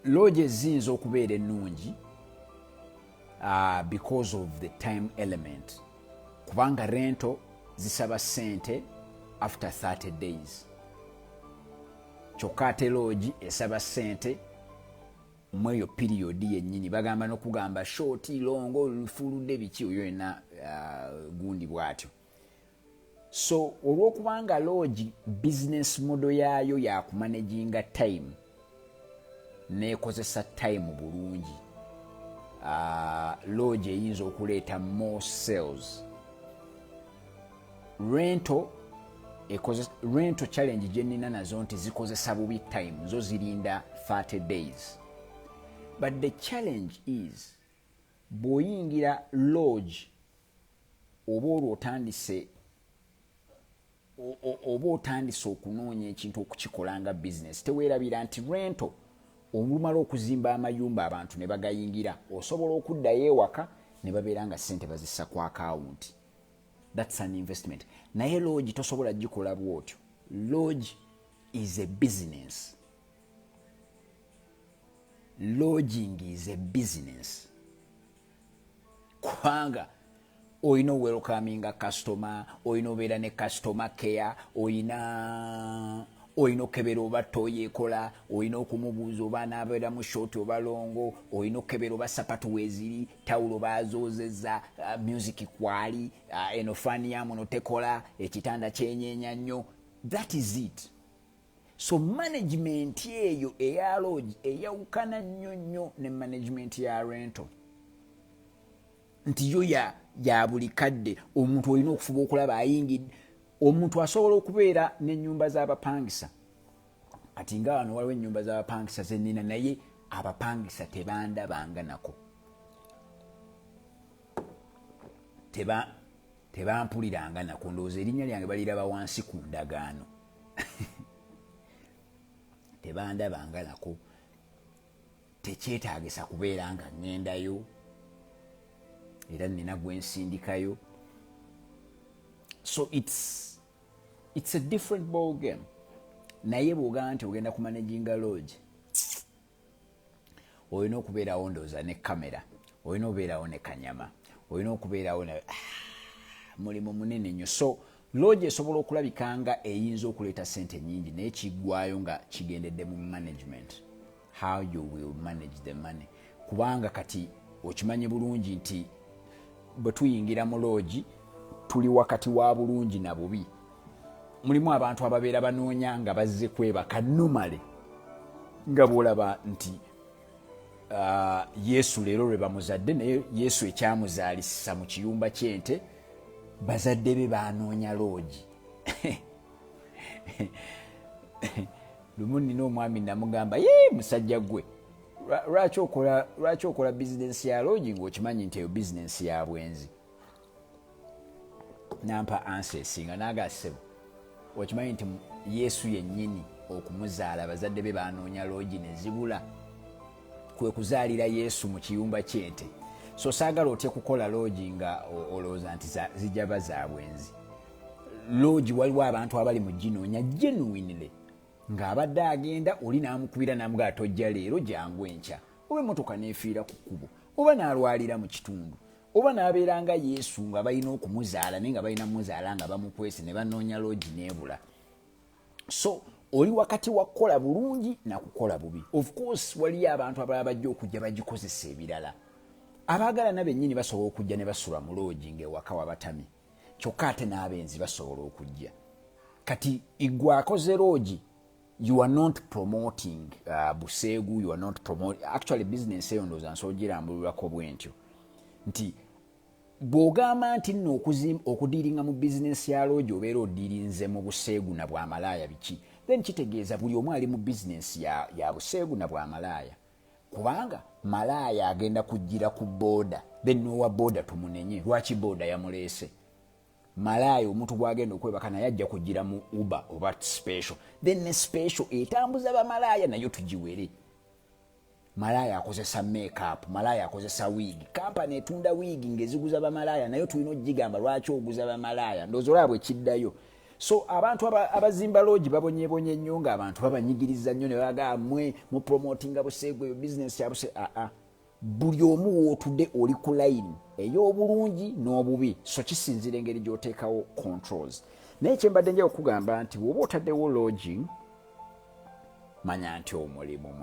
lodge ziyinza okubeera ennungi because of the time element, kubanga rento zisaba sente after 30 days. Kyokka ate lodge esaba sente mweyo period yennyini. Bagamba n'okugamba short, longo, lufuludde biki, oyo yena gundi bw'atyo. So olw'okubanga lodge business model yaayo yakumanaginga time nekozesa time bulungi, lodge eyinza okuleeta more sales. Rental challenge gyenina nazo nti zikozesa bubi time, zo zirinda 30 days. But the challenge is bw'oyingira lodge oba otandise okunoonya ekintu okukikolanga business, teweerabira nti rento olumala okuzimba amayumba abantu ne bagayingira, osobola okuddayo ewaka ne babeera nga ssente bazissa ku account. That's an investment. Naye lodge tosobola gikola bwotyo. Lodge is a business. Lodging is a business. Kubanga oyina welcoming a customer, oyina obeera ne customer care, oyina okebera oba toyi ekola, oyina okumubuuza oba anaabeera mu short oba longo, oyina okebera oba sapatu weeziri, tawulo bazoozezza, music kwali, eno fani ya muno tekola, ekitanda kyenyeenya nnyo. That is it. So management eyo eya lodge eyawukana nnyo ne management ya rental. Nti yo ya buli kadde, omuntu olina okufuba okulaba ayingidde. Omuntu asobola okubeera n'ennyumba z'abapangisa. Ati nga wano waliwo ennyumba z'abapangisa zennina, naye abapangisa tebandabanga nako. Tebampuliranga nako, ndowooza erinnya lyange baliraba wansi ku ndagaano. Tebandabanga nako. Tekyetaagisa kubeera nga ŋŋendayo era nina gwe nsindikayo. So it's a different ball game. Naye bw'ogamba nti ogenda kumanaginga lodge, olina okubeerawo ndowooza ne kamera, olina okubeerawo ne kanyama, olina okubeerawo ne mulimu munene nnyo. So lodge esobola okulabika nga eyinza okuleeta ssente nnyingi, naye kiggwayo nga kigendedde mu management, how you will manage the money. Kubanga kati okimanyi bulungi nti bwe tuyingira mu lodge tuli wakati wa bulungi na bubi. Mulimu abantu ababeera banoonya nga bazze kwebaka numale, nga bw'olaba nti Yesu leero lwe bamuzadde, naye Yesu ekyamuzaalisa mu kiyumba ky'ente, bazadde be banoonya lodge. Lumu nina omwami namugamba, musajja gwe, lwaki okola bizinensi ya lodge ng'okimanyi nti eyo bizinensi ya bwenzi? Nampa answer esinga, n'agasebo, okimanyi nti Yesu yennyini okumuzaala bazadde be banoonya lodge ne zibula, kwe kuzaalira Yesu mu kiyumba ky'ente. So saagala otya kukola lodge nga olowooza nti zijja za bwenzi. Lodge waliwo abantu abali mu ginoonya genuinely, ng'abadde agenda oli n'amukubira n'amugaa tojja leero jangu enkya, oba emmotoka n'efiira ku kkubo, oba n'alwalira mu kitundu, oba n'abeera nga Yesu nga balina okumuzaala naye nga balina muzaala nga bamukwese ne banoonya lodge n'ebula. So oli wakati wa kukola bulungi na kukola bubi. Of course waliyo abantu abalala bajja okujja bagikozesa ebirala. Abaagala na bennyini basobola okujja ne basula mu lodge ng'ewaka wabatami, kyokka ate n'abenzi basobola okujja. Kati igwe akoze lodge, you are not promoting buseegu, you are not promoting actually business eyo ndowooza nsobola ogirambulirako bwentyo nti bw'ogamba nti nno okudiiringa mu bizinensi ya lodge obeera odiirinze mu buseegu na bwamalaaya biki, then kitegeeza buli omu ali mu bizinensi ya buseegu na bwamalaaya. Kubanga malaaya agenda kujjira ku booda, then n'owa booda tumunenye. Lwaki booda yamuleese? Malaaya omuntu gwagenda okwebaka naye ajja kujjira mu Uber oba special, then ne special etambuza bamalaaya nayo tugiwere. Malaaya akozesa make-up, malaaya akozesa wig, kampani etunda wig ng'eziguza bamalaaya nayo tulina okigamba lwaki oguza bamalaaya. Ndowooza olaba bwe kiddayo. So abantu abazimba lodge babonyebonye nnyo ng'abantu babanyigiriza nnyo ne bagaa mwe mu promotinga buseegwe business yabuse buli omu wootudde oli ku line ey'obulungi n'obubi, so kisinzira engeri gy'oteekawo controls. Naye kyembadde nja okugamba nti bw'oba otaddewo lodging, manya nti omulimu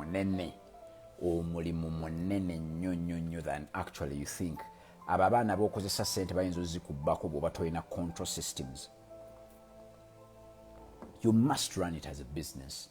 munene nnyo than actually you think. Abo abaana b'okozesa ssente bayinza ozikubbako bw'oba tolina control systems. You must run it as a business.